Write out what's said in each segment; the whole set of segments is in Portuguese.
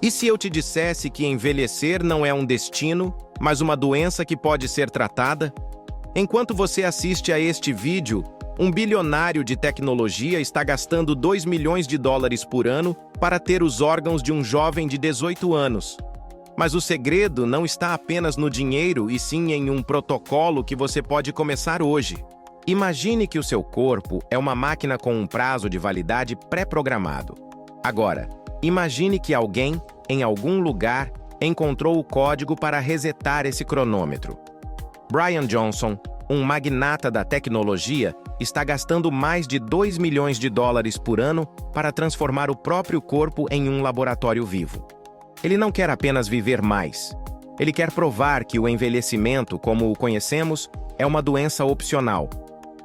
E se eu te dissesse que envelhecer não é um destino, mas uma doença que pode ser tratada? Enquanto você assiste a este vídeo, um bilionário de tecnologia está gastando 2 milhões de dólares por ano para ter os órgãos de um jovem de 18 anos. Mas o segredo não está apenas no dinheiro, e sim em um protocolo que você pode começar hoje. Imagine que o seu corpo é uma máquina com um prazo de validade pré-programado. Agora, imagine que alguém, em algum lugar, encontrou o código para resetar esse cronômetro. Brian Johnson, um magnata da tecnologia, está gastando mais de 2 milhões de dólares por ano para transformar o próprio corpo em um laboratório vivo. Ele não quer apenas viver mais. Ele quer provar que o envelhecimento, como o conhecemos, é uma doença opcional.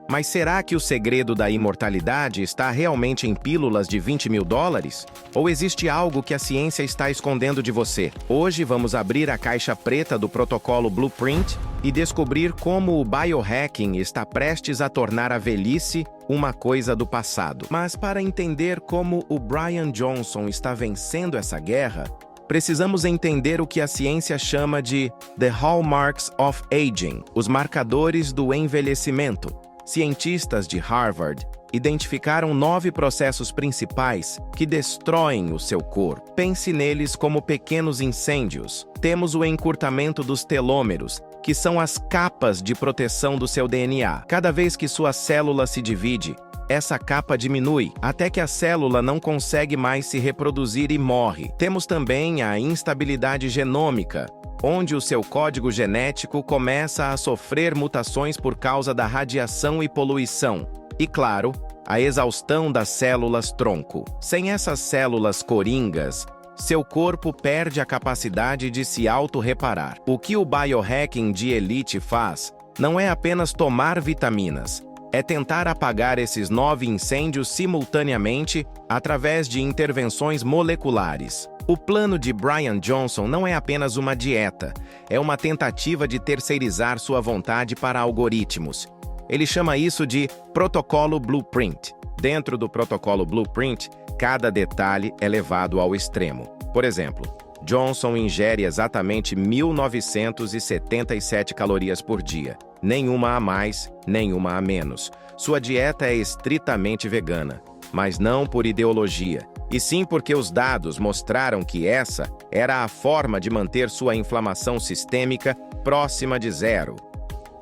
Mas será que o segredo da imortalidade está realmente em pílulas de 20 mil dólares? Ou existe algo que a ciência está escondendo de você? Hoje vamos abrir a caixa preta do protocolo Blueprint e descobrir como o biohacking está prestes a tornar a velhice uma coisa do passado. Mas para entender como o Brian Johnson está vencendo essa guerra, precisamos entender o que a ciência chama de The Hallmarks of Aging, os marcadores do envelhecimento. Cientistas de Harvard identificaram 9 processos principais que destroem o seu corpo. Pense neles como pequenos incêndios. Temos o encurtamento dos telômeros, que são as capas de proteção do seu DNA. Cada vez que sua célula se divide, essa capa diminui, até que a célula não consegue mais se reproduzir e morre. Temos também a instabilidade genômica, onde o seu código genético começa a sofrer mutações por causa da radiação e poluição. E, claro, a exaustão das células-tronco. Sem essas células coringas, seu corpo perde a capacidade de se auto-reparar. O que o biohacking de elite faz não é apenas tomar vitaminas, é tentar apagar esses 9 incêndios simultaneamente através de intervenções moleculares. O plano de Brian Johnson não é apenas uma dieta, é uma tentativa de terceirizar sua vontade para algoritmos. Ele chama isso de protocolo Blueprint. Dentro do protocolo Blueprint, cada detalhe é levado ao extremo. Por exemplo, Johnson ingere exatamente 1.977 calorias por dia. Nenhuma a mais, nenhuma a menos. Sua dieta é estritamente vegana, mas não por ideologia, e sim porque os dados mostraram que essa era a forma de manter sua inflamação sistêmica próxima de zero.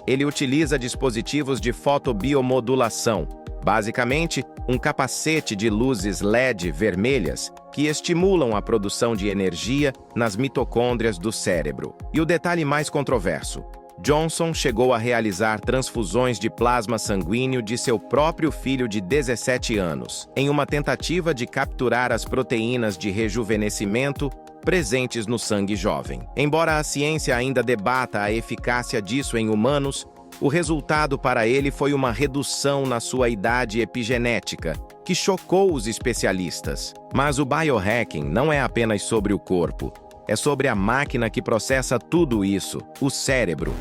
Ele utiliza dispositivos de fotobiomodulação, basicamente um capacete de luzes LED vermelhas que estimulam a produção de energia nas mitocôndrias do cérebro. E o detalhe mais controverso: Johnson chegou a realizar transfusões de plasma sanguíneo de seu próprio filho de 17 anos, em uma tentativa de capturar as proteínas de rejuvenescimento presentes no sangue jovem. Embora a ciência ainda debata a eficácia disso em humanos, o resultado para ele foi uma redução na sua idade epigenética, que chocou os especialistas. Mas o biohacking não é apenas sobre o corpo. É sobre a máquina que processa tudo isso, o cérebro.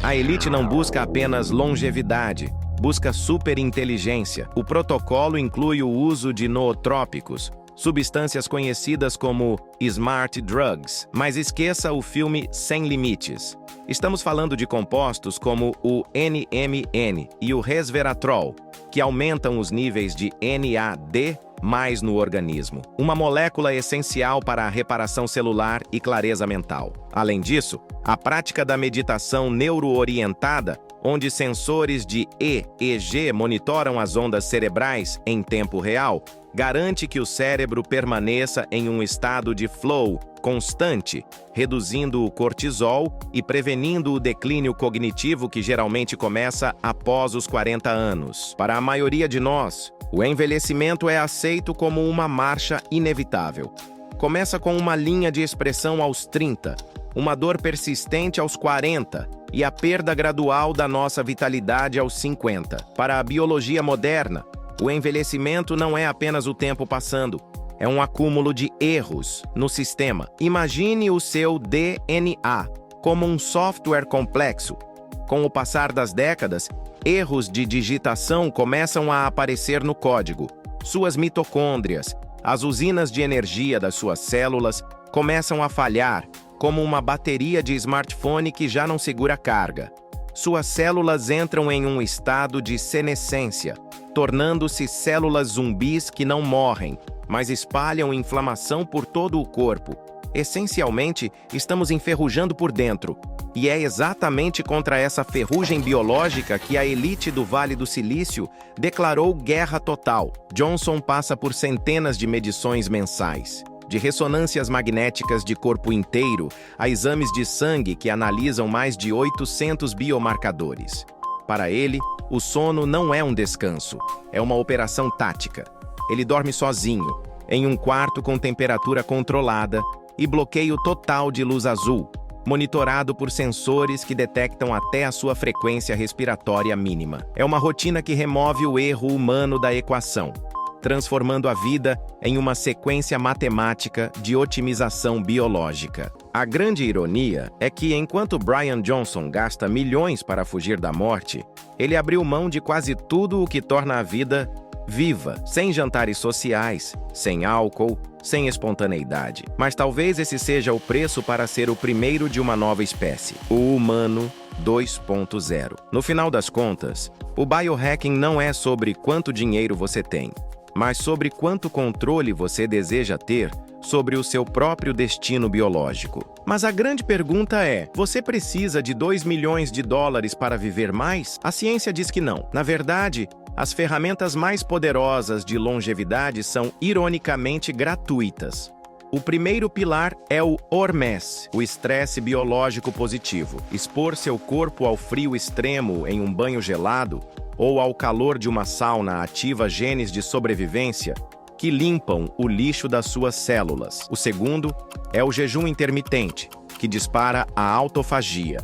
A elite não busca apenas longevidade, busca superinteligência. O protocolo inclui o uso de nootrópicos, substâncias conhecidas como Smart Drugs. Mas esqueça o filme Sem Limites. Estamos falando de compostos como o NMN e o resveratrol, que aumentam os níveis de NAD+ no organismo, uma molécula essencial para a reparação celular e clareza mental. Além disso, a prática da meditação neuroorientada, onde sensores de EEG monitoram as ondas cerebrais em tempo real, garante que o cérebro permaneça em um estado de flow constante, reduzindo o cortisol e prevenindo o declínio cognitivo que geralmente começa após os 40 anos. Para a maioria de nós, o envelhecimento é aceito como uma marcha inevitável. Começa com uma linha de expressão aos 30, uma dor persistente aos 40 e a perda gradual da nossa vitalidade aos 50. Para a biologia moderna, o envelhecimento não é apenas o tempo passando, é um acúmulo de erros no sistema. Imagine o seu DNA como um software complexo. Com o passar das décadas, erros de digitação começam a aparecer no código. Suas mitocôndrias, as usinas de energia das suas células, começam a falhar, como uma bateria de smartphone que já não segura carga. Suas células entram em um estado de senescência, tornando-se células zumbis que não morrem, mas espalham inflamação por todo o corpo. Essencialmente, estamos enferrujando por dentro. E é exatamente contra essa ferrugem biológica que a elite do Vale do Silício declarou guerra total. Johnson passa por centenas de medições mensais, de ressonâncias magnéticas de corpo inteiro a exames de sangue que analisam mais de 800 biomarcadores. Para ele, o sono não é um descanso, é uma operação tática. Ele dorme sozinho, em um quarto com temperatura controlada e bloqueio total de luz azul, monitorado por sensores que detectam até a sua frequência respiratória mínima. É uma rotina que remove o erro humano da equação, transformando a vida em uma sequência matemática de otimização biológica. A grande ironia é que, enquanto Brian Johnson gasta milhões para fugir da morte, ele abriu mão de quase tudo o que torna a vida viva, sem jantares sociais, sem álcool, sem espontaneidade. Mas talvez esse seja o preço para ser o primeiro de uma nova espécie, o humano 2.0. No final das contas, o biohacking não é sobre quanto dinheiro você tem, mas sobre quanto controle você deseja ter sobre o seu próprio destino biológico. Mas a grande pergunta é: você precisa de 2 milhões de dólares para viver mais? A ciência diz que não. Na verdade, as ferramentas mais poderosas de longevidade são, ironicamente, gratuitas. O primeiro pilar é o HORMES, o estresse biológico positivo. Expor seu corpo ao frio extremo em um banho gelado ou ao calor de uma sauna ativa genes de sobrevivência que limpam o lixo das suas células. O segundo é o jejum intermitente, que dispara a autofagia,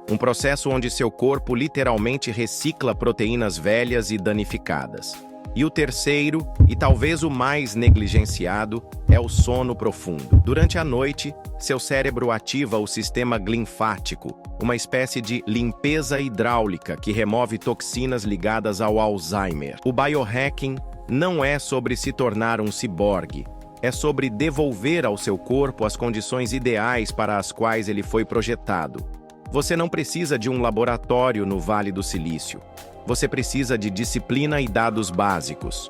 um processo onde seu corpo literalmente recicla proteínas velhas e danificadas. E o terceiro, e talvez o mais negligenciado, é o sono profundo. Durante a noite, seu cérebro ativa o sistema linfático, uma espécie de limpeza hidráulica que remove toxinas ligadas ao Alzheimer. O biohacking não é sobre se tornar um ciborgue, é sobre devolver ao seu corpo as condições ideais para as quais ele foi projetado. Você não precisa de um laboratório no Vale do Silício. Você precisa de disciplina e dados básicos.